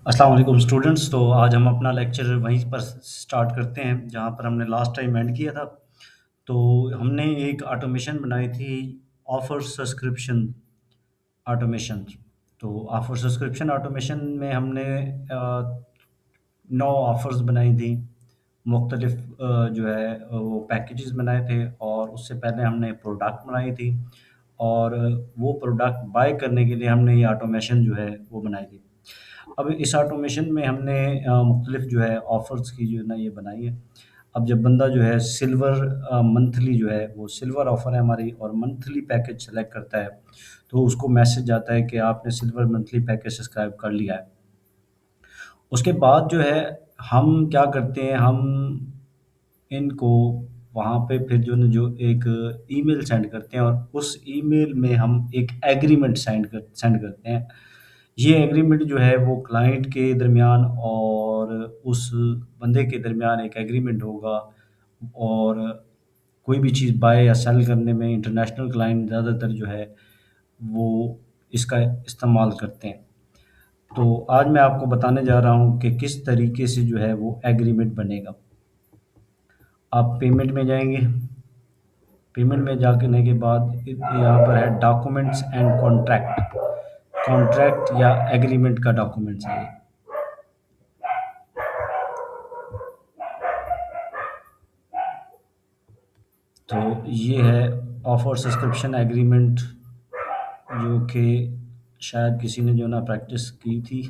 अस्सलाम वालेकुम स्टूडेंट्स। तो आज हम अपना लेक्चर वहीं पर स्टार्ट करते हैं जहाँ पर हमने लास्ट टाइम एंड किया था। तो हमने एक ऑटोमेशन बनाई थी, ऑफर सब्सक्रिप्शन ऑटोमेशन। तो ऑफर सब्सक्रिप्शन ऑटोमेशन में हमने 9 ऑफ़र्स बनाई थी। मुख्तलिफ़ जो है वो पैकेजेस बनाए थे और उससे पहले हमने प्रोडक्ट बनाई थी और वो प्रोडक्ट बाय करने के लिए हमने ये ऑटोमेशन जो है वो बनाई थी। अब इस ऑटोमेशन में हमने मुख्तलिफ़ जो है ऑफ़र्स की जो है ना ये बनाई है। अब जब बंदा जो है सिल्वर मंथली जो है वो सिल्वर ऑफ़र है हमारी और मंथली पैकेज सेलेक्ट करता है, तो उसको मैसेज आता है कि आपने सिल्वर मंथली पैकेज सब्सक्राइब कर लिया है। उसके बाद जो है हम क्या करते हैं, हम इनको वहाँ पे फिर जो एक ईमेल सेंड करते हैं और उस ईमेल में हम एक एग्रीमेंट सेंड करते हैं। ये एग्रीमेंट जो है वो क्लाइंट के दरमियान और उस बंदे के दरमियान एक एग्रीमेंट होगा और कोई भी चीज़ बाय या सेल करने में इंटरनेशनल क्लाइंट ज़्यादातर जो है वो इसका इस्तेमाल करते हैं। तो आज मैं आपको बताने जा रहा हूँ कि किस तरीके से जो है वो एग्रीमेंट बनेगा। आप पेमेंट में जाएँगे, पेमेंट में जाने के बाद यहाँ पर है डॉक्यूमेंट्स एंड कॉन्ट्रैक्ट। कॉन्ट्रैक्ट या एग्रीमेंट का डॉक्यूमेंट्स है ये। तो ये है ऑफर सब्सक्रिप्शन एग्रीमेंट, जो कि शायद किसी ने जो ना प्रैक्टिस की थी,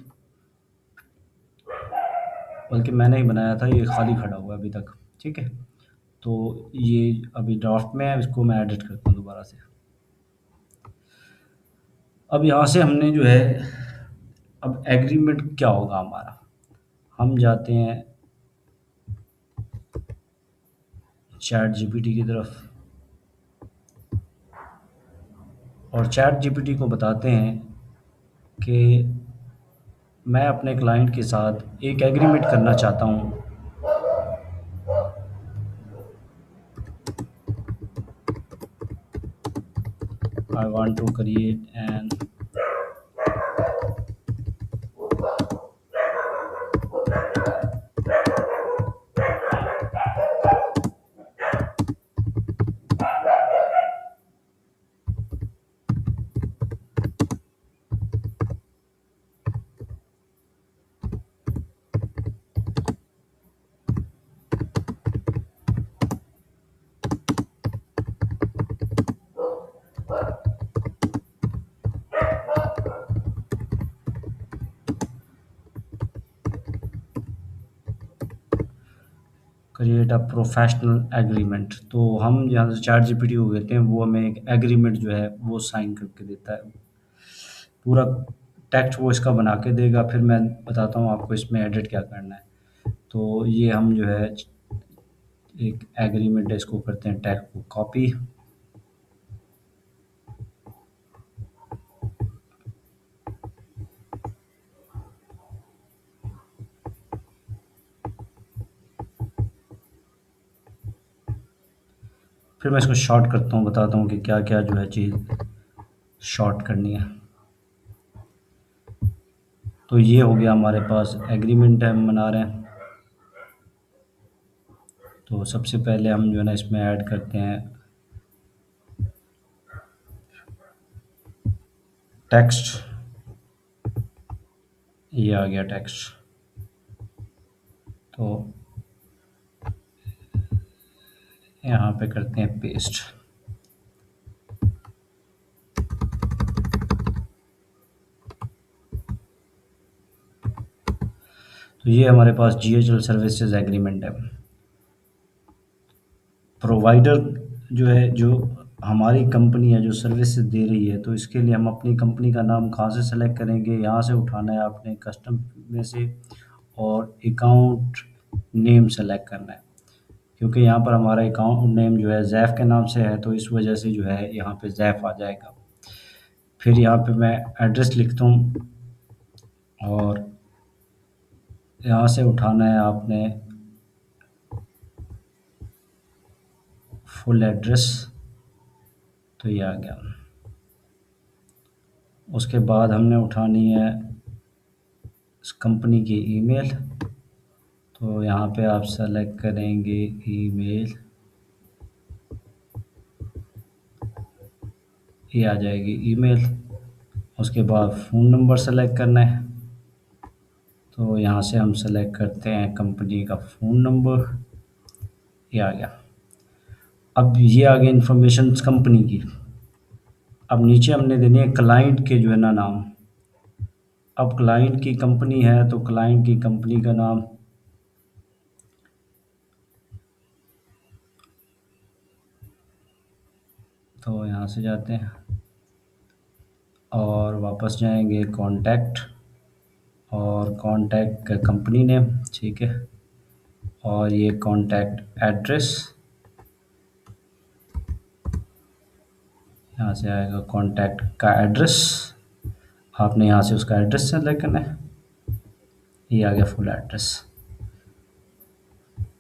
बल्कि मैंने ही बनाया था, ये खाली खड़ा हुआ है अभी तक। ठीक है, तो ये अभी ड्राफ्ट में है, इसको मैं एडिट करता हूँ दोबारा से। अब यहाँ से हमने जो है, अब एग्रीमेंट क्या होगा हमारा, हम जाते हैं चैट जीपीटी की तरफ और चैट जीपीटी को बताते हैं कि मैं अपने क्लाइंट के साथ एक एग्रीमेंट करना चाहता हूँ। I want to create an create a professional agreement. तो हम यहाँ से चैट जीपीटी को कहते हैं, वो हमें एक एग्रीमेंट जो है वो साइन करके देता है। पूरा टेक्स्ट वो इसका बना के देगा, फिर मैं बताता हूँ आपको इसमें एडिट क्या करना है। तो ये हम जो है एक एग्रीमेंट है, इसको करते हैं टेक्स्ट को कॉपी। फिर मैं इसको शॉर्ट करता हूँ, बताता हूँ कि क्या क्या जो है चीज़ शॉर्ट करनी है। तो ये हो गया हमारे पास एग्रीमेंट है, हम बना रहे हैं। तो सबसे पहले हम जो है ना इसमें ऐड करते हैं टेक्स्ट। ये आ गया टेक्स्ट। तो यहाँ पे करते हैं पेस्ट। तो ये हमारे पास जीएचएल सर्विसेज एग्रीमेंट है। प्रोवाइडर जो है, जो हमारी कंपनी है जो सर्विसेज दे रही है, तो इसके लिए हम अपनी कंपनी का नाम कहाँ से सेलेक्ट करेंगे, यहाँ से उठाना है आपने कस्टम में से, और अकाउंट नेम सेलेक्ट करना है। क्योंकि यहाँ पर हमारा अकाउंट नेम जो है ज़ैफ़ के नाम से है, तो इस वजह से जो है यहाँ पे ज़ैफ़ आ जाएगा। फिर यहाँ पे मैं एड्रेस लिखता हूँ और यहाँ से उठाना है आपने फुल एड्रेस। तो ये आ गया। उसके बाद हमने उठानी है इस कंपनी की ईमेल। तो यहाँ पे आप सेलेक्ट करेंगे ईमेल, ये आ जाएगी ईमेल। उसके बाद फ़ोन नंबर सेलेक्ट करना है, तो यहाँ से हम सेलेक्ट करते हैं कंपनी का फ़ोन नंबर, ये आ गया। अब ये आ गया इन्फॉर्मेशन कंपनी की। अब नीचे हमने देनी है क्लाइंट के जो है ना नाम। अब क्लाइंट की कंपनी है तो क्लाइंट की कंपनी का नाम, तो यहाँ से जाते हैं और वापस जाएंगे कॉन्टैक्ट, और कॉन्टैक्ट का कंपनी नेम, ठीक है। और ये कॉन्टैक्ट एड्रेस, यहाँ से आएगा कॉन्टैक्ट का एड्रेस, आपने यहाँ से उसका एड्रेस सेलेक्ट करना है, ये आ गया फुल एड्रेस।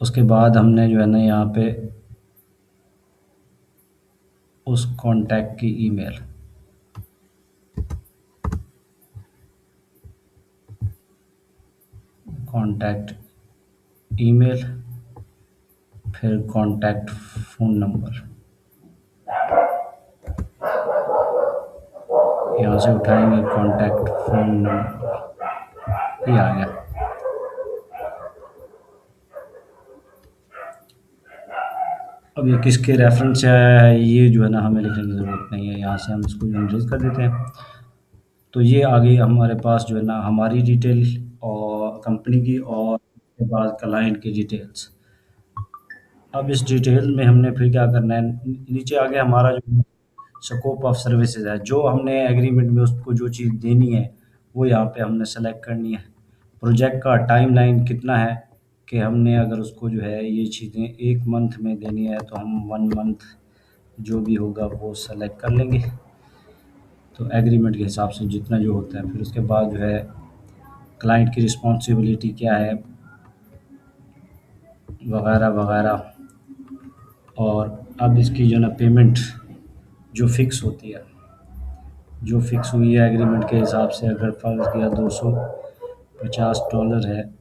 उसके बाद हमने जो है ना यहाँ पे उस कॉन्टैक्ट की ईमेल, कॉन्टैक्ट ईमेल, फिर कॉन्टैक्ट फ़ोन नंबर, यहाँ से उठाएंगे कॉन्टैक्ट फ़ोन नंबर, ये आ गया। अब ये किसके रेफरेंस से आया है ये जो है ना हमें लिखने की ज़रूरत नहीं है, यहाँ से हम इसको जनरेट कर देते हैं। तो ये आ गई हमारे पास जो है ना हमारी डिटेल और कंपनी की, और उसके बाद क्लाइंट की डिटेल्स। अब इस डिटेल में हमने फिर क्या करना है, नीचे आ गया हमारा जो स्कोप ऑफ सर्विसेज है, जो हमने एग्रीमेंट में उसको जो चीज़ देनी है वो यहाँ पे हमने सेलेक्ट करनी है। प्रोजेक्ट का टाइमलाइन कितना है, कि हमने अगर उसको जो है ये चीज़ें 1 मंथ में देनी है तो हम 1 मंथ जो भी होगा वो सेलेक्ट कर लेंगे, तो एग्रीमेंट के हिसाब से जितना जो होता है। फिर उसके बाद जो है क्लाइंट की रिस्पॉन्सिबिलिटी क्या है, वगैरह वगैरह। और अब इसकी जो है ना पेमेंट जो फ़िक्स होती है, जो फ़िक्स हुई है एग्रीमेंट के हिसाब से, अगर फ़र्ज़ किया $250 है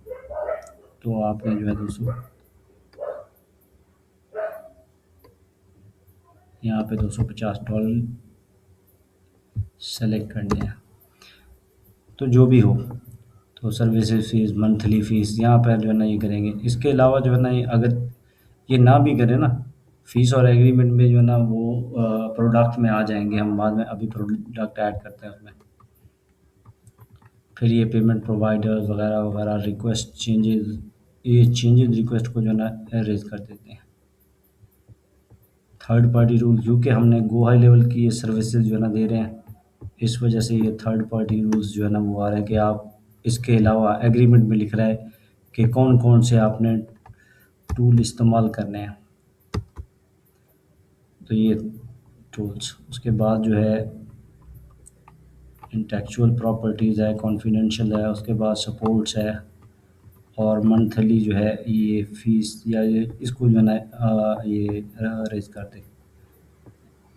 तो आपने जो है 200 यहाँ पे $250 सेलेक्ट करनी है। तो जो भी हो, तो सर्विसेज फ़ीस, मंथली फ़ीस यहाँ पर जो है ना ये करेंगे। इसके अलावा जो है ना ये अगर ये ना भी करें ना, फ़ीस और एग्रीमेंट में जो है ना वो प्रोडक्ट में आ जाएंगे हम बाद में, अभी प्रोडक्ट ऐड करते हैं उसमें। फिर ये पेमेंट प्रोवाइडर्स वगैरह वगैरह, रिक्वेस्ट चेंजेस, ये चेंजेस रिक्वेस्ट को जो है ना एरेज कर देते हैं। थर्ड पार्टी रूल, क्योंकि हमने गो हाई लेवल की ये सर्विसेज जो है ना दे रहे हैं, इस वजह से ये थर्ड पार्टी रूल्स जो है ना वो आ रहे हैं कि आप इसके अलावा एग्रीमेंट में लिख रहा है कि कौन कौन से आपने टूल इस्तेमाल करने हैं, तो ये टूल्स। उसके बाद जो है इंटेलेक्चुअल प्रॉपर्टीज़ है, कॉन्फिडेंशियल है, उसके बाद सपोर्ट्स है, और मंथली जो है ये फ़ीस या ये इसको जो है ना ये रेज़ कर दें।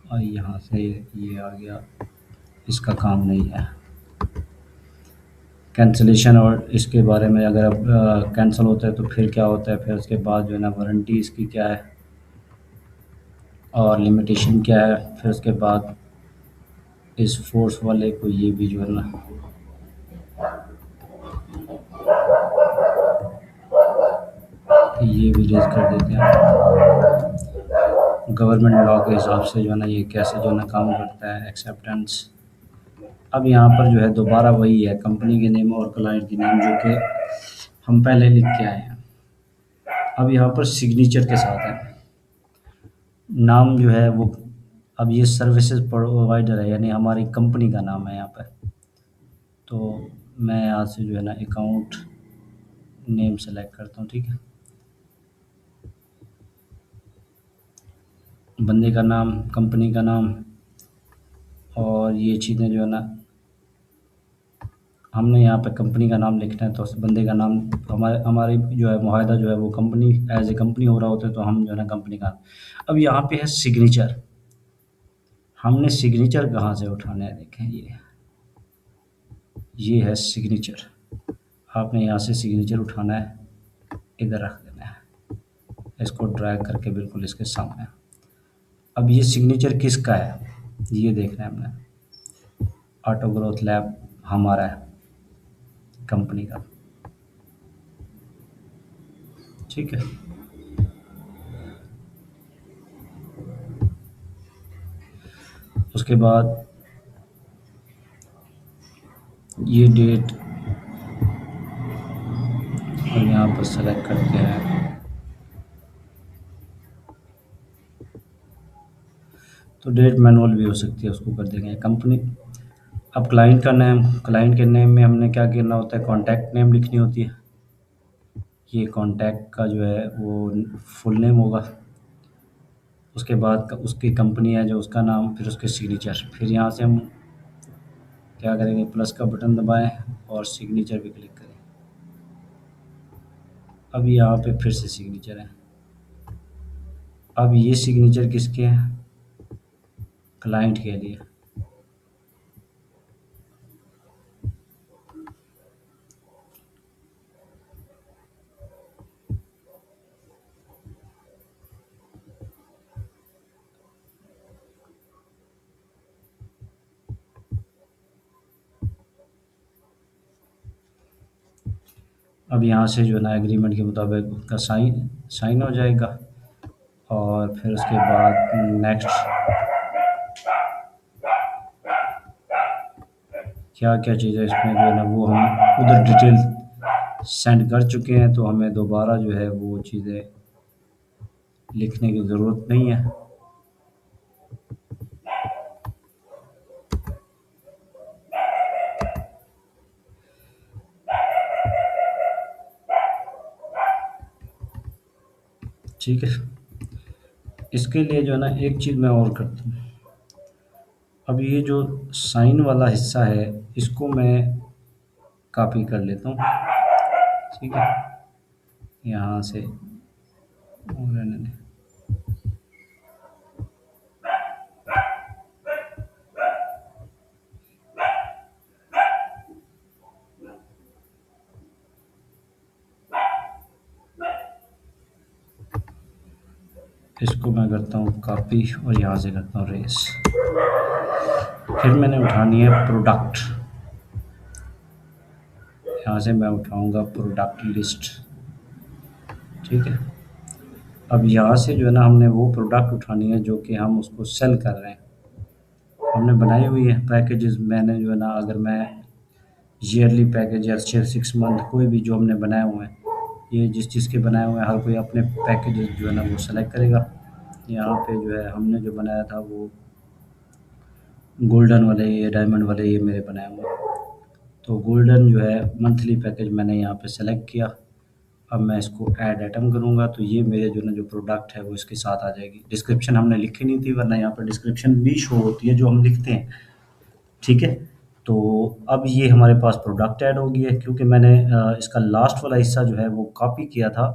और यहाँ से ये आ गया, इसका काम नहीं है। कैंसलेशन और इसके बारे में, अगर अब कैंसिल होता है तो फिर क्या होता है, फिर उसके बाद जो है ना वारंटी इसकी क्या है और लिमिटेशन क्या है। फिर उसके बाद इस फोर्स वाले को ये भी जो है ना ये भी रेज़ कर देते हैं। गवर्नमेंट लॉ के हिसाब से जो है ना ये कैसे जो है ना काम करता है, एक्सेप्टेंस। अब यहाँ पर जो है दोबारा वही है, कंपनी के नेम और क्लाइंट की नेम जो कि हम पहले लिख के आए हैं। अब यहाँ पर सिग्नेचर के साथ है नाम जो है वो, अब ये सर्विसेज प्रोवाइडर है यानी हमारी कंपनी का नाम है यहाँ पर। तो मैं यहाँ से जो है ना अकाउंट नेम सेलेक्ट करता हूँ, ठीक है। बंदे का नाम, कंपनी का नाम, और ये चीज़ें जो है ना हमने यहाँ पे कंपनी का नाम लिखना है, तो उस बंदे का नाम, हमारी जो है मुआहदा जो है वो कंपनी एज ए कंपनी हो रहा होता है, तो हम जो है ना कंपनी का। अब यहाँ पे है सिग्नेचर, हमने सिग्नेचर कहाँ से उठाना है, देखें ये है सिग्नेचर। आपने यहाँ से सिग्नेचर उठाना है, इधर रख देना है, इसको ड्रैग करके बिल्कुल इसके सामने। अब ये सिग्नेचर किसका है ये देखना है हमने। ऑटो ग्रोथ लैब हमारा है, कंपनी का, ठीक है। उसके बाद ये डेट हम यहाँ पर सेलेक्ट करते हैं। तो डेट मैनुअल भी हो सकती है, उसको कर देंगे कंपनी। अब क्लाइंट का नेम, क्लाइंट के नेम में हमने क्या करना होता है, कॉन्टैक्ट नेम लिखनी होती है। ये कॉन्टैक्ट का जो है वो फुल नेम होगा। उसके बाद उसकी कंपनी है जो उसका नाम, फिर उसके सिग्नेचर। फिर यहाँ से हम क्या करेंगे, प्लस का बटन दबाएं और सिग्नेचर पे क्लिक करें। अब यहाँ पे फिर से सिग्नेचर है। अब ये सिग्नेचर किसके हैं, क्लाइंट के लिए। अब यहाँ से जो है ना एग्रीमेंट के मुताबिक उसका साइन साइन हो जाएगा। और फिर उसके बाद नेक्स्ट क्या क्या चीज़ें इसमें जो है ना वो हम उधर डिटेल सेंड कर चुके हैं, तो हमें दोबारा जो है वो चीज़ें लिखने की ज़रूरत नहीं है। ठीक है, इसके लिए जो है ना एक चीज़ मैं और करता हूँ। अब ये जो साइन वाला हिस्सा है इसको मैं कॉपी कर लेता हूँ, ठीक है, यहाँ से। और रहने दें। इसको मैं करता हूँ कॉपी और यहाँ से करता हूँ रेस। फिर मैंने उठानी है प्रोडक्ट, यहाँ से मैं उठाऊँगा प्रोडक्ट लिस्ट, ठीक है। अब यहाँ से जो है ना हमने वो प्रोडक्ट उठानी है जो कि हम उसको सेल कर रहे हैं। हमने बनाई हुई है पैकेजेस। मैंने जो है ना, अगर मैं ईयरली पैकेज या 6 मंथ कोई भी जो हमने बनाए हुए हैं, ये जिस चीज़ के बनाए हुए हैं हर कोई अपने पैकेजेस जो है ना वो सेलेक्ट करेगा। यहाँ पे जो है हमने जो बनाया था वो गोल्डन वाले, ये डायमंड वाले ये मेरे बनाए हुए हैं। तो गोल्डन जो है मंथली पैकेज मैंने यहाँ पे सेलेक्ट किया। अब मैं इसको ऐड आइटम करूँगा तो ये मेरे जो ना जो प्रोडक्ट है वो इसके साथ आ जाएगी। डिस्क्रिप्शन हमने लिखी नहीं थी, वरना यहाँ पर डिस्क्रिप्शन भी शो होती है जो हम लिखते हैं, ठीक है। तो अब ये हमारे पास प्रोडक्ट ऐड हो गई है, क्योंकि मैंने इसका लास्ट वाला हिस्सा जो है वो कॉपी किया था।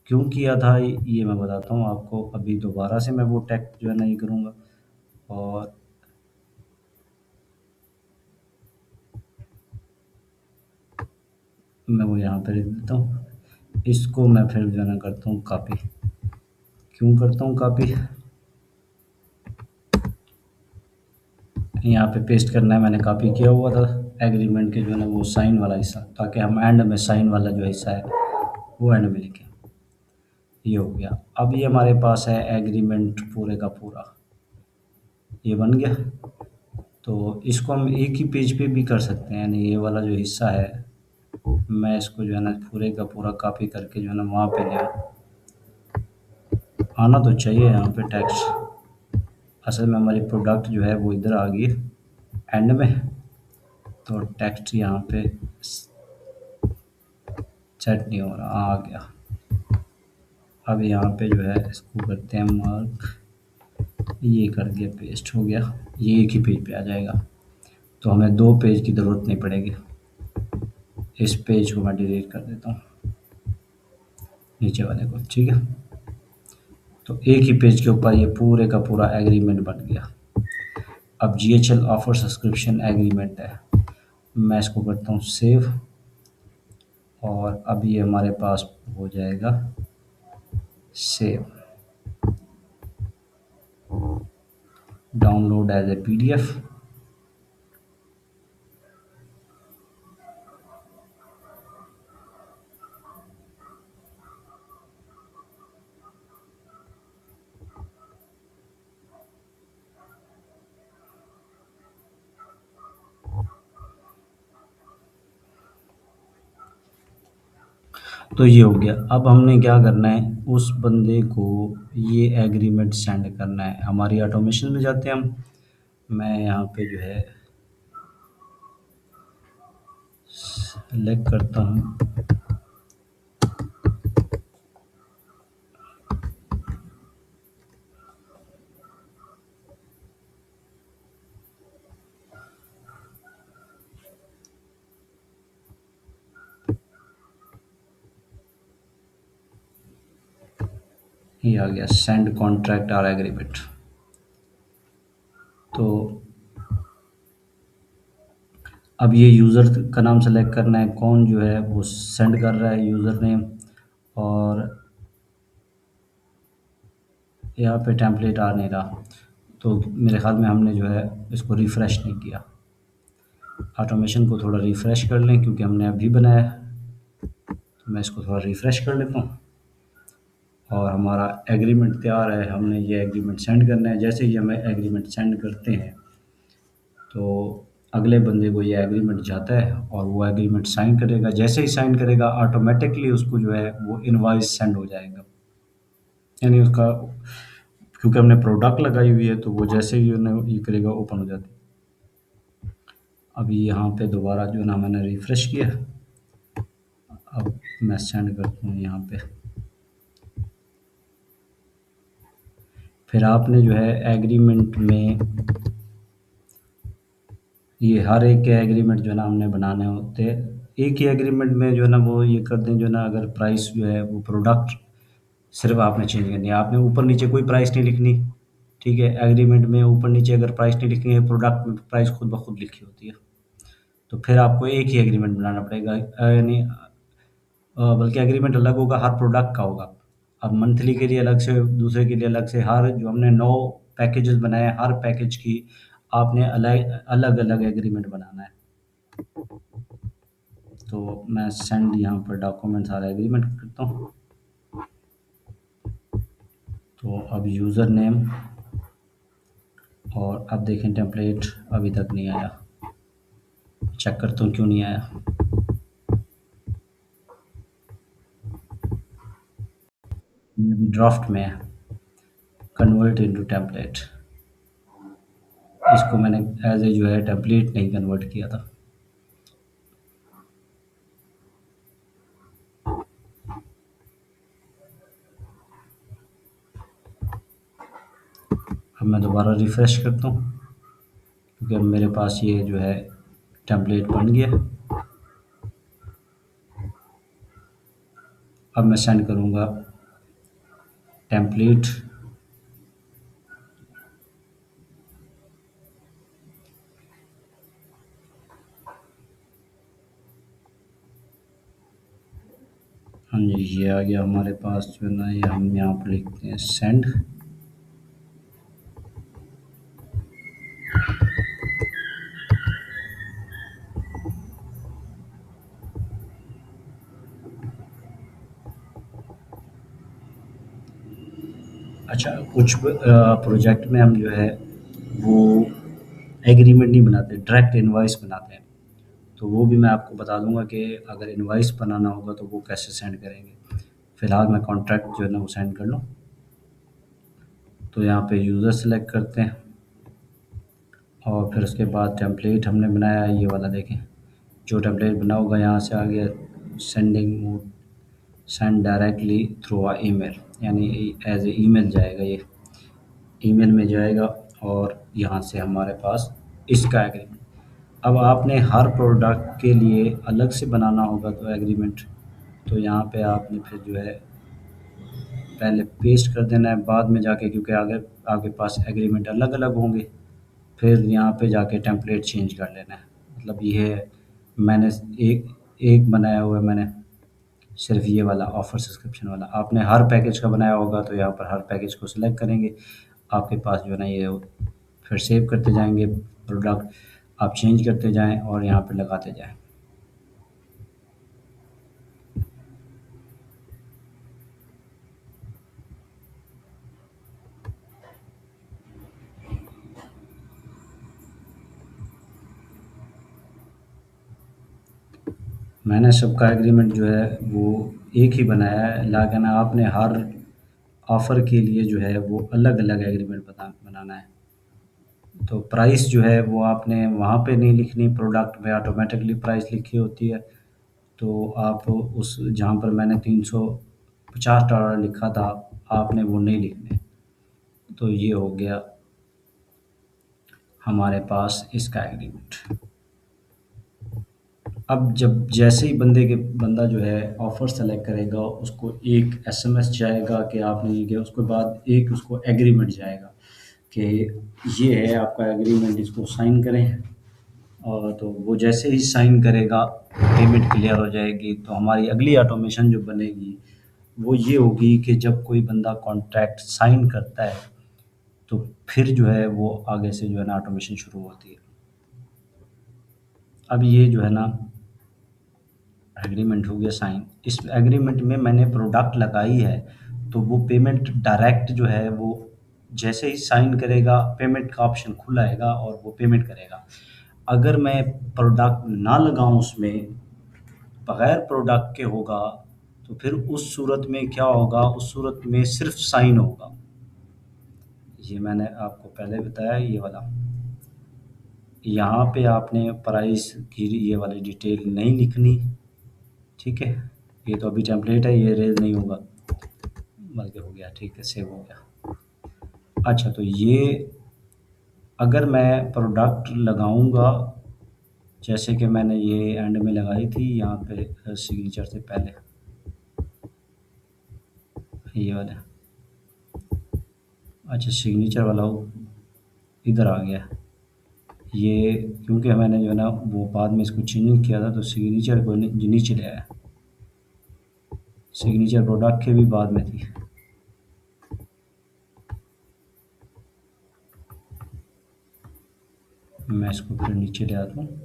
क्यों किया था ये मैं बताता हूँ आपको। अभी दोबारा से मैं वो टेक्स्ट जो है ना ये करूँगा और मैं वो यहाँ पे लिख देता हूँ। इसको मैं फिर जो है ना करता हूँ कॉपी। क्यों करता हूँ कॉपी, यहाँ पे पेस्ट करना है। मैंने कॉपी किया हुआ था एग्रीमेंट के जो है ना वो साइन वाला हिस्सा, ताकि हम एंड में साइन वाला जो हिस्सा है वो एंड में लिखें। ये हो गया। अब ये हमारे पास है एग्रीमेंट पूरे का पूरा, ये बन गया। तो इसको हम एक ही पेज पे भी कर सकते हैं, यानी ये वाला जो हिस्सा है मैं इसको जो है ना पूरे का पूरा कॉपी करके जो है ना वहाँ पे ले आना तो चाहिए यहाँ पे टेक्स्ट। असल में हमारी प्रोडक्ट जो है वो इधर आ गई एंड में, तो टेक्स्ट यहाँ पे सेट नहीं हो रहा, आ गया। अब यहाँ पे जो है इसको करते हैं मार्क, ये कर दिया, पेस्ट हो गया। ये एक ही पेज पे आ जाएगा, तो हमें 2 पेज की ज़रूरत नहीं पड़ेगी। इस पेज को मैं डिलीट कर देता हूँ, नीचे वाले को, ठीक है। तो एक ही पेज के ऊपर ये पूरे का पूरा एग्रीमेंट बन गया। अब GHL ऑफर सब्सक्रिप्शन एग्रीमेंट है, मैं इसको करता हूँ सेव और अब ये हमारे पास हो जाएगा save, download as a PDF. तो ये हो गया। अब हमने क्या करना है, उस बंदे को ये एग्रीमेंट सेंड करना है। हमारी ऑटोमेशन में जाते हैं हम, मैं यहाँ पे जो है सेलेक्ट करता हूँ, ये आ गया सेंड कॉन्ट्रैक्ट और एग्रीमेंट। तो अब ये यूज़र का नाम सेलेक्ट करना है, कौन जो है वो सेंड कर रहा है, यूज़र नेम। और यहाँ पे टेम्पलेट आ नहीं रहा, तो मेरे ख़्याल में हमने जो है इसको रिफ़्रेश नहीं किया। ऑटोमेशन को थोड़ा रिफ़्रेश कर लें क्योंकि हमने अभी बनाया है। तो मैं इसको थोड़ा रिफ़्रेश कर लेता हूँ और हमारा एग्रीमेंट तैयार है। हमने ये एग्रीमेंट सेंड करना है। जैसे ही हमें एग्रीमेंट सेंड करते हैं तो अगले बंदे को ये एग्रीमेंट जाता है और वो एग्रीमेंट साइन करेगा। जैसे ही साइन करेगा ऑटोमेटिकली उसको जो है वो इनवॉइस सेंड हो जाएगा। यानी उसका, क्योंकि हमने प्रोडक्ट लगाई हुई है तो वो जैसे ही उन्हें ये करेगा ओपन हो जाती है। अभी यहाँ पे दोबारा जो है ना मैंने रिफ़्रेश किया, अब मैं सेंड करता हूँ यहाँ पे। फिर आपने जो है एग्रीमेंट में ये हर एक के एग्रीमेंट जो है ना हमने बनाने होते हैं। एक ही एग्रीमेंट में जो है ना वो ये कर दें जो है ना, अगर प्राइस जो है वो प्रोडक्ट सिर्फ आपने चेंज करनी है, आपने ऊपर नीचे कोई प्राइस नहीं लिखनी। ठीक है, एग्रीमेंट में ऊपर नीचे अगर प्राइस नहीं लिखनी है, प्रोडक्ट में प्राइस खुद ब खुद लिखी होती है। तो फिर आपको एक ही एग्रीमेंट बनाना पड़ेगा, यानी बल्कि एग्रीमेंट अलग होगा, हर प्रोडक्ट का होगा। अब मंथली के लिए अलग से, दूसरे के लिए अलग से, हर जो हमने 9 पैकेजेस बनाए हैं, हर पैकेज की आपने अलग अलग एग्रीमेंट बनाना है। तो मैं सेंड यहाँ पर डॉक्यूमेंट सारा एग्रीमेंट करता हूँ। तो अब यूज़र नेम, और अब देखें टेम्पलेट अभी तक नहीं आया। चेक करता हूँ क्यों नहीं आया। ये अभी ड्राफ्ट में है, कन्वर्ट इनटू टेम्पलेट। इसको मैंने एज ए जो है टेम्पलेट नहीं कन्वर्ट किया था। अब मैं दोबारा रिफ़्रेश करता हूँ क्योंकि अब मेरे पास ये जो है टेम्पलेट बन गया। अब मैं सेंड करूँगा टेम्पलेट। हाँ जी, ये आ गया हमारे पास जो है ना, ये हम यहाँ पर लिखते हैं सेंड। अच्छा, कुछ प्रोजेक्ट में हम जो है वो एग्रीमेंट नहीं बनाते, डायरेक्ट इनवॉइस बनाते हैं। तो वो भी मैं आपको बता दूंगा कि अगर इनवॉइस बनाना होगा तो वो कैसे सेंड करेंगे। फ़िलहाल मैं कॉन्ट्रैक्ट जो है ना वो सेंड कर लूँ। तो यहाँ पे यूज़र सेलेक्ट करते हैं और फिर उसके बाद टेम्पलेट हमने बनाया है, ये वाला देखें। जो टेम्पलेट बना होगा यहाँ से आ गया sending mode, send directly through email, यानी एज ए ईमेल जाएगा, ये ईमेल में जाएगा और यहाँ से हमारे पास इसका एग्रीमेंट। अब आपने हर प्रोडक्ट के लिए अलग से बनाना होगा तो एग्रीमेंट, तो यहाँ पे आपने फिर जो है पहले पेस्ट कर देना है, बाद में जाके, क्योंकि आगे आपके पास एग्रीमेंट अलग अलग होंगे, फिर यहाँ पे जाके टेम्पलेट चेंज कर लेना है। मतलब ये है, मैंने एक एक बनाया हुआ है मैंने, सिर्फ ये वाला ऑफ़र सब्सक्रिप्शन वाला। आपने हर पैकेज का बनाया होगा तो यहाँ पर हर पैकेज को सिलेक्ट करेंगे। आपके पास जो है ना ये फिर सेव करते जाएंगे प्रोडक्ट, आप चेंज करते जाएं और यहाँ पे लगाते जाएं। मैंने सबका एग्रीमेंट जो है वो एक ही बनाया है, लेकिन आपने हर ऑफ़र के लिए जो है वो अलग-अलग एग्रीमेंट बनाना है। तो प्राइस जो है वो आपने वहाँ पे नहीं लिखनी, प्रोडक्ट में ऑटोमेटिकली प्राइस लिखी होती है। तो आप उस जहाँ पर मैंने $350 लिखा था, आपने वो नहीं लिखने। तो ये हो गया हमारे पास इसका एग्रीमेंट। अब जब जैसे ही बंदा जो है ऑफ़र सेलेक्ट करेगा, उसको एक एसएमएस जाएगा कि आपने ये किया, उसके बाद एक उसको एग्रीमेंट जाएगा कि ये है आपका एग्रीमेंट, इसको साइन करें। और तो वो जैसे ही साइन करेगा, पेमेंट क्लियर हो जाएगी। तो हमारी अगली ऑटोमेशन जो बनेगी वो ये होगी कि जब कोई बंदा कॉन्ट्रैक्ट साइन करता है तो फिर जो है वो आगे से जो है ना ऑटोमेशन शुरू होती है। अब ये जो है ना एग्रीमेंट हो गया साइन। इस एग्रीमेंट में मैंने प्रोडक्ट लगाई है, तो वो पेमेंट डायरेक्ट जो है वो जैसे ही साइन करेगा, पेमेंट का ऑप्शन खुला आएगा और वो पेमेंट करेगा। अगर मैं प्रोडक्ट ना लगाऊँ उसमें, बगैर प्रोडक्ट के होगा, तो फिर उस सूरत में क्या होगा, उस सूरत में सिर्फ साइन होगा। ये मैंने आपको पहले बताया ये वाला। यहाँ पे आपने प्राइस की ये वाली डिटेल नहीं लिखनी, ठीक है। ये तो अभी टेम्पलेट है, ये रेज़ नहीं होगा, बल्कि हो गया, ठीक है, सेव हो गया। अच्छा, तो ये अगर मैं प्रोडक्ट लगाऊंगा, जैसे कि मैंने ये एंड में लगाई थी यहाँ पे सिग्नेचर से पहले, ये वाला। अच्छा, सिग्नेचर वाला इधर आ गया ये, क्योंकि मैंने जो है ना वो बाद में इसको चेंज किया था, तो सिग्नेचर को नीचे ले आया। सिग्नेचर प्रोडक्ट के भी बाद में थी। मैं इसको फिर नीचे ले आता हूँ।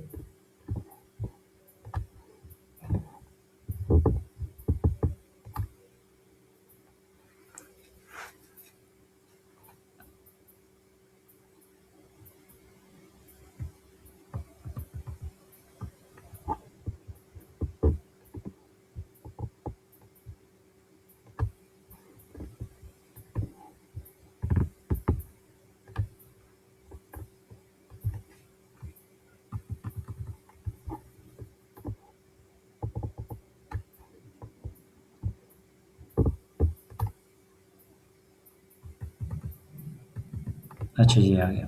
अच्छा, ये आ गया।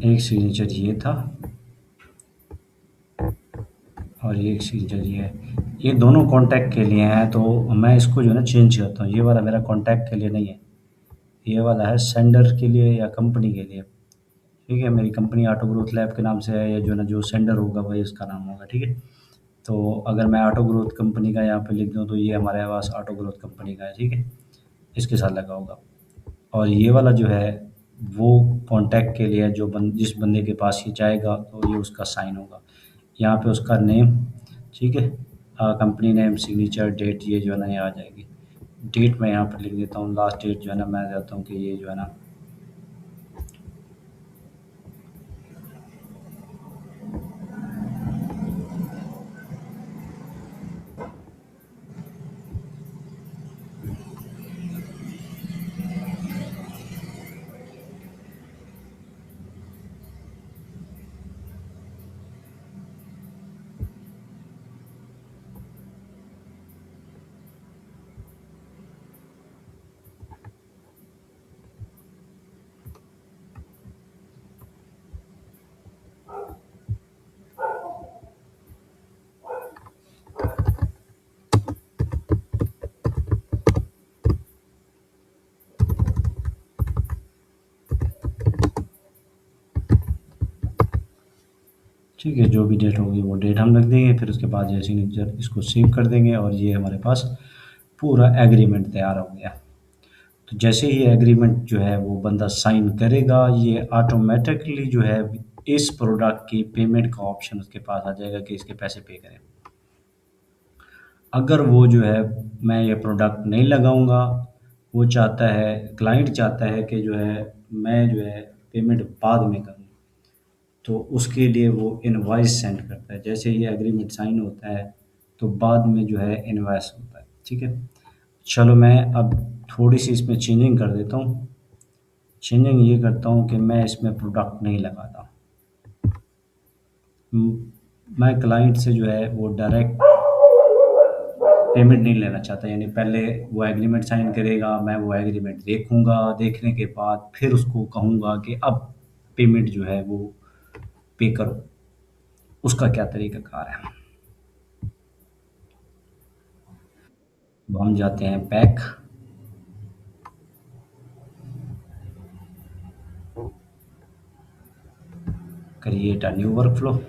एक सिग्नेचर ये था और ये एक सिग्नेचर ये है। ये दोनों कॉन्टैक्ट के लिए हैं, तो मैं इसको जो है ना चेंज करता हूँ। ये वाला मेरा कॉन्टैक्ट के लिए नहीं है, ये वाला है सेंडर के लिए या कंपनी के लिए। ठीक है, मेरी कंपनी ऑटो ग्रोथ लैब के नाम से है, या जो है ना जो सेंडर होगा वही उसका नाम होगा, ठीक है। तो अगर मैं ऑटो ग्रोथ कंपनी का यहाँ पे लिख दूँ, तो ये हमारे पास ऑटो ग्रोथ कंपनी का है, ठीक है, इसके साथ लगा होगा। और ये वाला जो है वो कॉन्टैक्ट के लिए है, जिस बंदे के पास ये जाएगा तो ये उसका साइन होगा। यहाँ पे उसका नेम, ठीक है, कंपनी नेम, सिग्नेचर, डेट, ये जो है ना ये आ जाएगी। डेट मैं यहाँ पर लिख देता हूँ, लास्ट डेट जो है ना मैं देता हूँ कि ये जो है ना ठीक है, जो भी डेट होगी वो डेट हम रख देंगे, फिर उसके बाद ये सिग्नेचर इसको सेव कर देंगे और ये हमारे पास पूरा एग्रीमेंट तैयार हो गया। तो जैसे ही एग्रीमेंट जो है वो बंदा साइन करेगा, ये ऑटोमेटिकली जो है इस प्रोडक्ट की पेमेंट का ऑप्शन उसके पास आ जाएगा कि इसके पैसे पे करें। अगर वो जो है मैं ये प्रोडक्ट नहीं लगाऊंगा, वो चाहता है, क्लाइंट चाहता है कि जो है मैं जो है पेमेंट बाद में करूँ, तो उसके लिए वो इनवॉइस सेंड करता है। जैसे ही एग्रीमेंट साइन होता है तो बाद में जो है इनवॉइस होता है। ठीक है, चलो मैं अब थोड़ी सी इसमें चेंजिंग कर देता हूँ। चेंजिंग ये करता हूँ कि मैं इसमें प्रोडक्ट नहीं लगाता। मैं क्लाइंट से जो है वो डायरेक्ट पेमेंट नहीं लेना चाहता, यानी पहले वो एग्रीमेंट साइन करेगा, मैं वो एग्रीमेंट देखूंगा, देखने के बाद फिर उसको कहूँगा कि अब पेमेंट जो है वो पे करो। उसका क्या तरीक़ाकार है? अब हम जाते हैं back, create a new workflow.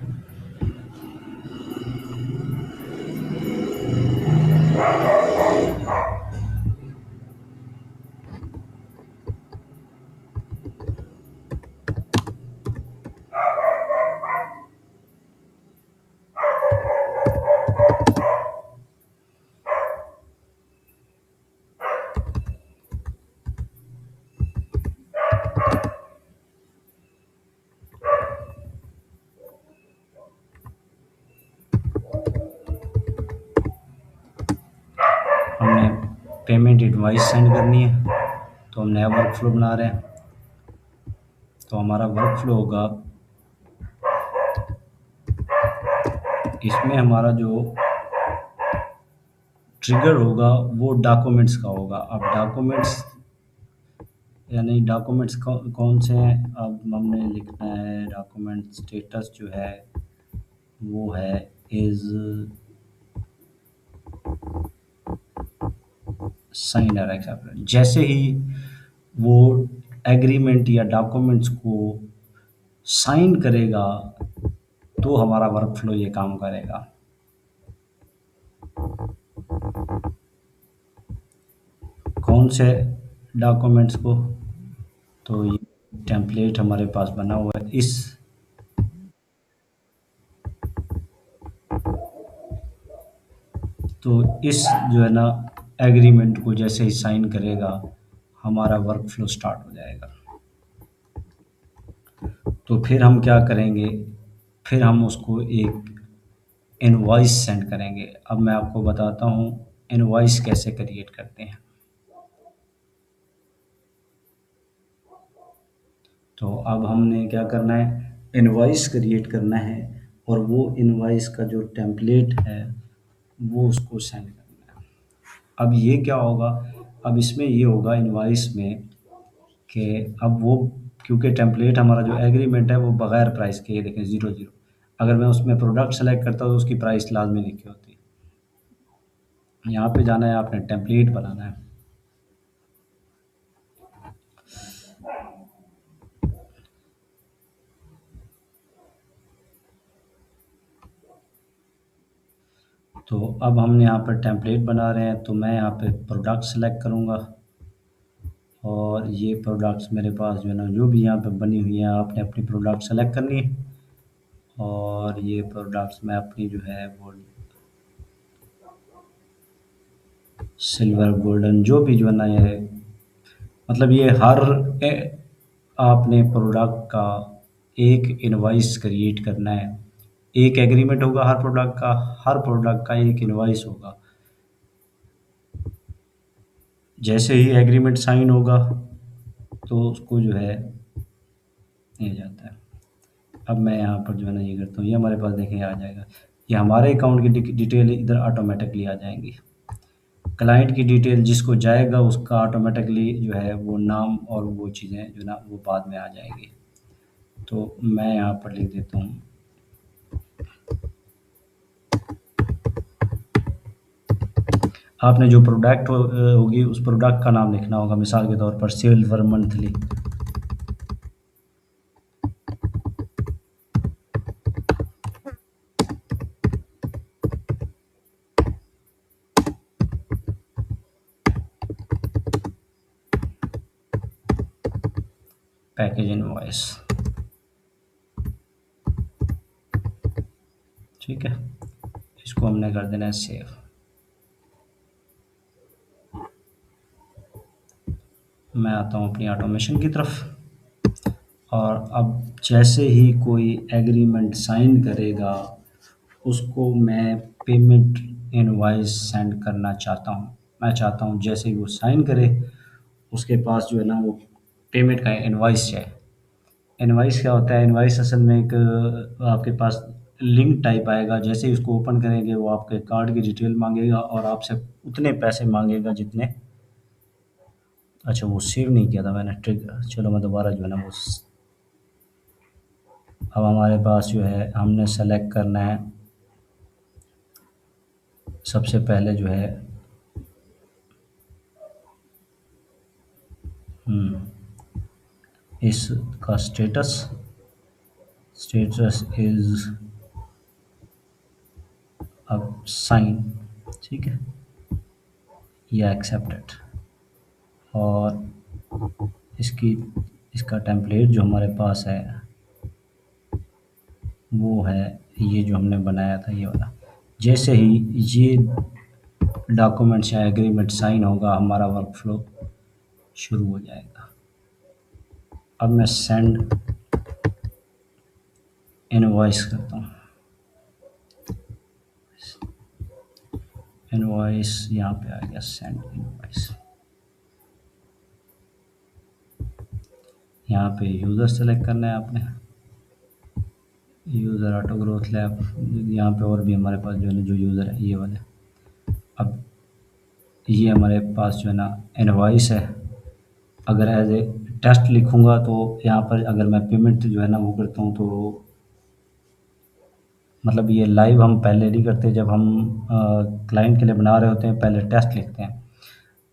हमने पेमेंट इनवॉइस सेंड करनी है, तो हम नया वर्कफ्लो बना रहे हैं। तो हमारा वर्कफ्लो होगा, इसमें हमारा जो ट्रिगर होगा वो डॉक्यूमेंट्स का होगा। अब डॉक्यूमेंट्स यानी डॉक्यूमेंट्स कौन से हैं? अब हमने लिखना है डॉक्यूमेंट स्टेटस जो है वो है इज़ साइन और एक्सेप्टेड। जैसे ही वो एग्रीमेंट या डॉक्यूमेंट्स को साइन करेगा तो हमारा वर्कफ्लो ये काम करेगा। कौन से डॉक्यूमेंट्स को? तो ये टेम्पलेट हमारे पास बना हुआ है। इस जो है ना एग्रीमेंट को जैसे ही साइन करेगा हमारा वर्कफ्लो स्टार्ट हो जाएगा। तो फिर हम क्या करेंगे, फिर हम उसको एक इनवॉइस सेंड करेंगे। अब मैं आपको बताता हूँ इनवॉइस कैसे क्रिएट करते हैं। तो अब हमने क्या करना है, इनवॉइस क्रिएट करना है और वो इनवॉइस का जो टेम्पलेट है वो उसको सेंड करना है। अब ये क्या होगा, अब इसमें ये होगा इनवॉइस में कि अब वो, क्योंकि टेम्पलेट हमारा जो एग्रीमेंट है वो बगैर प्राइस के, ये देखें 00। अगर मैं उसमें प्रोडक्ट सेलेक्ट करता हूँ तो उसकी प्राइस लाजमी लिखी होती है। यहाँ पे जाना है, आपने टेम्पलेट बनाना है। तो अब हमने यहाँ पर टेम्पलेट बना रहे हैं, तो मैं यहाँ पे प्रोडक्ट सेलेक्ट करूँगा और ये प्रोडक्ट्स मेरे पास जो है ना जो भी यहाँ पे बनी हुई है, आपने अपनी प्रोडक्ट सेलेक्ट करनी है और ये प्रोडक्ट्स मैं अपनी जो है वो सिल्वर गोल्डन जो भी जो है ना ये, मतलब ये हर आपने प्रोडक्ट का एक इनवॉइस क्रिएट करना है। एक एग्रीमेंट होगा हर प्रोडक्ट का, हर प्रोडक्ट का एक इनवॉइस होगा। जैसे ही एग्रीमेंट साइन होगा तो उसको जो है ये जाता है। अब मैं यहाँ पर जो है ना ये करता हूँ, ये हमारे पास देखें आ जाएगा, ये हमारे अकाउंट की डिटेल इधर ऑटोमेटिकली आ जाएंगी। क्लाइंट की डिटेल जिसको जाएगा उसका ऑटोमेटिकली जो है वो नाम और वो चीज़ें जो ना वो बाद में आ जाएंगी। तो मैं यहाँ पर लिख देता हूँ आपने जो प्रोडक्ट होगी उस प्रोडक्ट का नाम लिखना होगा, मिसाल के तौर पर सिल्वर मंथली। Package invoice. ठीक है, इसको हमने कर देना है सेव। मैं आता हूँ अपनी ऑटोमेशन की तरफ, और अब जैसे ही कोई एग्रीमेंट साइन करेगा उसको मैं पेमेंट इनवॉइस सेंड करना चाहता हूँ। मैं चाहता हूँ जैसे ही वो साइन करे उसके पास जो है ना वो पेमेंट का इनवॉइस जाए। इनवॉइस क्या होता है? इनवॉइस असल में एक आपके पास लिंक टाइप आएगा, जैसे ही उसको ओपन करेंगे वो आपके कार्ड की डिटेल मांगेगा और आपसे उतने पैसे मांगेगा जितने। अच्छा, वो सेव नहीं किया था मैंने, ट्रिगर। चलो मैं दोबारा जो है ना वो अब हमारे पास जो है हमने सेलेक्ट करना है सबसे पहले जो है इसका स्टेटस। स्टेटस इज अब साइन। ठीक है, या एक्सेप्टेड। और इसकी इसका टेम्पलेट जो हमारे पास है वो है ये जो हमने बनाया था, ये वाला। जैसे ही ये डॉक्यूमेंट्स या एग्रीमेंट साइन होगा हमारा वर्क फ्लो शुरू हो जाएगा। अब मैं सेंड इनवॉइस करता हूँ। इनवॉइस यहाँ पे आ गया, सेंड इनवॉइस। यहाँ पे यूज़र सेलेक्ट करना है आपने, यूज़र ऑटो ग्रोथ लैब। यहाँ पे और भी हमारे पास जो है ना जो यूज़र है ये वाले। अब ये हमारे पास जो है ना इनवॉइस है। अगर एज ए टेस्ट लिखूँगा तो यहाँ पर अगर मैं पेमेंट जो है ना वो करता हूँ तो मतलब ये लाइव हम पहले नहीं करते, जब हम क्लाइंट के लिए बना रहे होते हैं पहले टेस्ट लिखते हैं,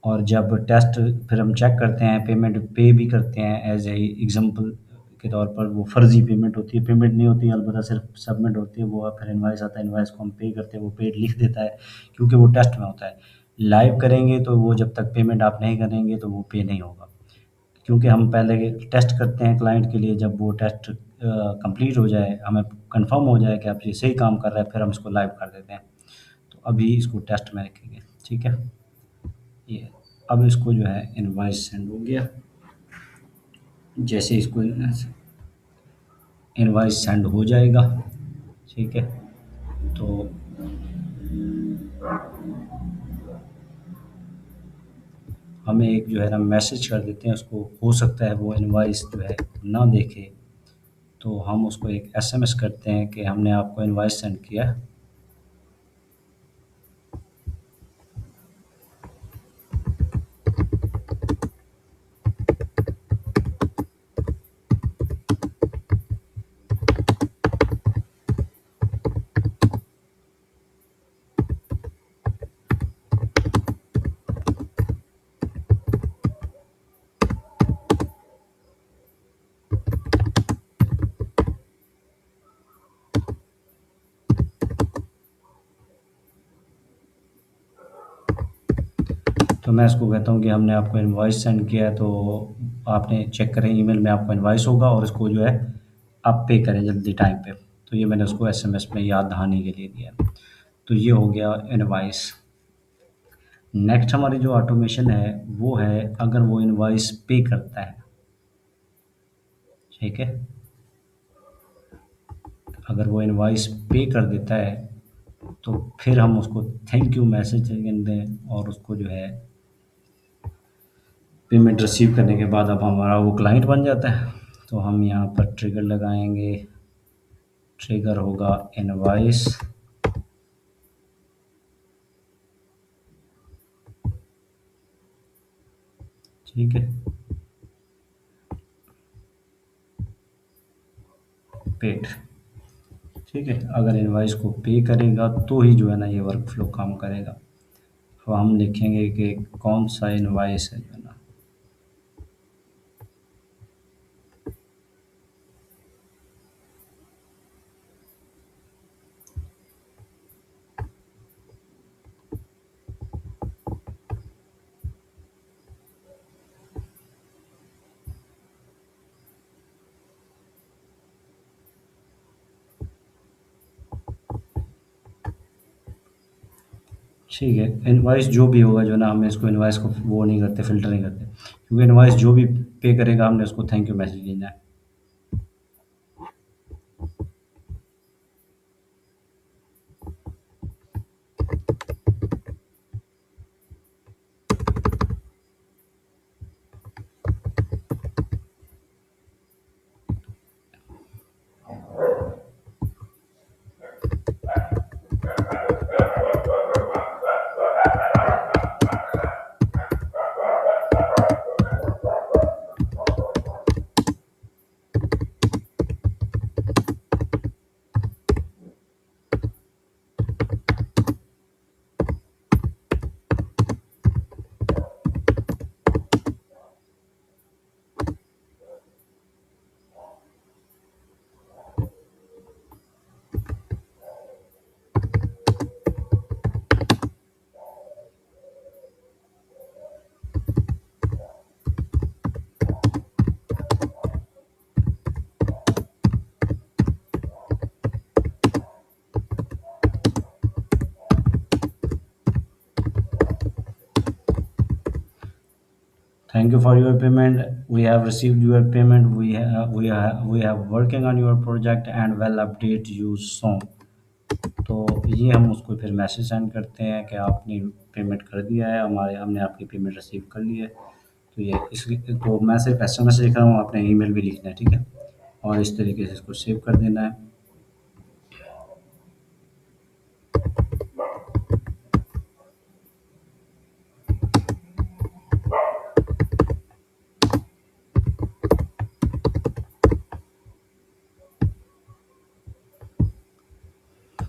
और जब टेस्ट फिर हम चेक करते हैं, पेमेंट पे भी करते हैं एज ए एग्जांपल के तौर पर। वो फर्जी पेमेंट होती है, पेमेंट नहीं होती, अलबत्ता सिर्फ सबमिट होती है। वो फिर इनवॉइस आता है, इनवॉइस को हम पे करते हैं, वो पेड लिख देता है क्योंकि वो टेस्ट में होता है। लाइव करेंगे तो वो जब तक पेमेंट आप नहीं करेंगे तो वो पे नहीं होगा, क्योंकि हम पहले टेस्ट करते हैं क्लाइंट के लिए। जब वो टेस्ट कंप्लीट हो जाए, हमें कंफर्म हो जाए कि आप ये सही काम कर रहे हैं, फिर हम इसको लाइव कर देते हैं। तो अभी इसको टेस्ट में रखेंगे। ठीक है, ये अब इसको जो है इनवॉइस सेंड हो गया। जैसे इसको इनवॉइस सेंड हो जाएगा, ठीक है, तो हमें एक जो है ना मैसेज कर देते हैं उसको। हो सकता है वो इनवॉइस जो है ना देखे, तो हम उसको एक एसएमएस करते हैं कि हमने आपको इनवॉइस सेंड किया है। तो मैं इसको कहता हूँ कि हमने आपको इनवॉइस सेंड किया है, तो आपने चेक करें ईमेल में आपको इनवॉइस होगा और इसको जो है आप पे करें जल्दी टाइम पे। तो ये मैंने उसको एसएमएस में याद दहानी के लिए दिया। तो ये हो गया इनवॉइस। नेक्स्ट हमारी जो ऑटोमेशन है वो है अगर वो इनवॉइस पे करता है। ठीक है, अगर वो इनवॉइस पे कर देता है तो फिर हम उसको थैंक यू मैसेज दें, और उसको जो है पेमेंट रिसीव करने के बाद अब हमारा वो क्लाइंट बन जाता है। तो हम यहाँ पर ट्रिगर लगाएंगे। ट्रिगर होगा इनवॉइस। ठीक है, पेड। ठीक है, अगर इनवॉइस को पे करेगा तो ही जो है ना ये वर्क फ्लो काम करेगा। तो हम लिखेंगे कि कौन सा इनवॉइस है जो है ना। ठीक है, इनवॉइस जो भी होगा जो ना, हम इसको इनवॉइस को वो नहीं करते, फ़िल्टर नहीं करते, क्योंकि इनवॉइस जो भी पे करेगा हमने उसको थैंक यू मैसेज देना है। Thank you for your payment. We have received your payment. We have working on your project and will update you soon. तो ये हम उसको फिर मैसेज सेंड करते हैं कि आपने पेमेंट कर दिया है, हमारे हमने आपकी पेमेंट रिसीव कर ली है। तो ये इसलिए तो मैं सिर्फ एसएमएस लिख रहा हूँ, आपने ईमेल भी लिखना है, ठीक है? और इस तरीके से इसको सेव कर देना है।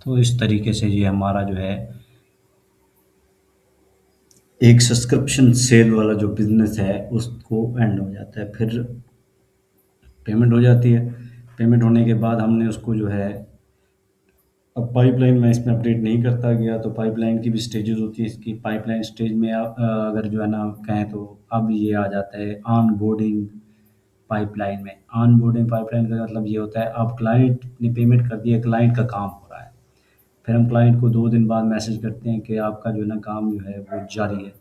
तो इस तरीके से ये हमारा जो है एक सब्सक्रिप्शन सेल वाला जो बिज़नेस है उसको एंड हो जाता है। फिर पेमेंट हो जाती है। पेमेंट होने के बाद हमने उसको जो है, अब पाइपलाइन मैं इसमें अपडेट नहीं करता गया, तो पाइपलाइन की भी स्टेजेस होती है। इसकी पाइपलाइन स्टेज में अगर जो है ना कहें तो अब ये आ जाता है ऑनबोर्डिंग पाइपलाइन में। ऑनबोर्डिंग पाइपलाइन का मतलब ये होता है, अब क्लाइंट ने पेमेंट कर दिया, क्लाइंट का काम हो रहा है। फिर हम क्लाइंट को 2 दिन बाद मैसेज करते हैं कि आपका जो है ना काम जो है वो जारी है।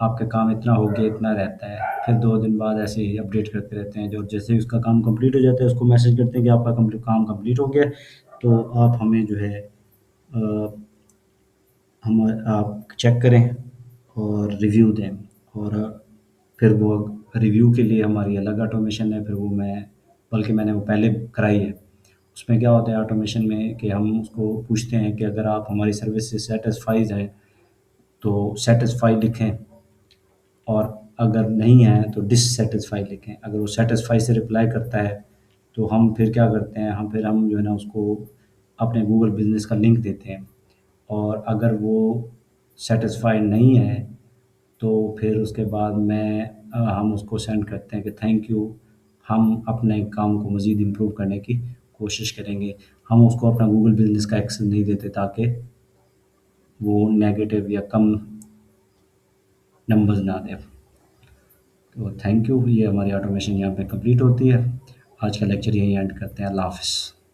आपका काम इतना हो गया, इतना रहता है। फिर 2 दिन बाद ऐसे ही अपडेट करते रहते हैं। जो जैसे ही उसका काम कंप्लीट हो जाता है उसको मैसेज करते हैं कि आपका काम कंप्लीट हो गया है, तो आप हमें जो है अ, हम आप चेक करें और रिव्यू दें। और फिर वो रिव्यू के लिए हमारी अलग ऑटोमेशन है, फिर वो मैं बल्कि मैंने वो पहले कराई है। उसमें क्या होता है ऑटोमेशन में कि हम उसको पूछते हैं कि अगर आप हमारी सर्विस से सैटिस्फाइड हैं तो सैटिस्फाइड लिखें, और अगर नहीं है तो डिससैटिस्फाइड लिखें। अगर वो सैटिस्फाई से रिप्लाई करता है तो हम फिर क्या करते हैं, हम जो है ना उसको अपने गूगल बिज़नेस का लिंक देते हैं। और अगर वो सैटिस्फाइड नहीं है तो फिर उसके बाद हम उसको सेंड करते हैं कि थैंक यू, हम अपने काम को मज़ीद इम्प्रूव करने की कोशिश करेंगे। हम उसको अपना गूगल बिज़नेस का एक्सेस नहीं देते ताकि वो नेगेटिव या कम नंबर्स ना दे। तो थैंक यू, ये हमारी ऑटोमेशन यहाँ पे कंप्लीट होती है। आज का लेक्चर यहीं एंड करते हैं। अल्लाह हाफ़िज़।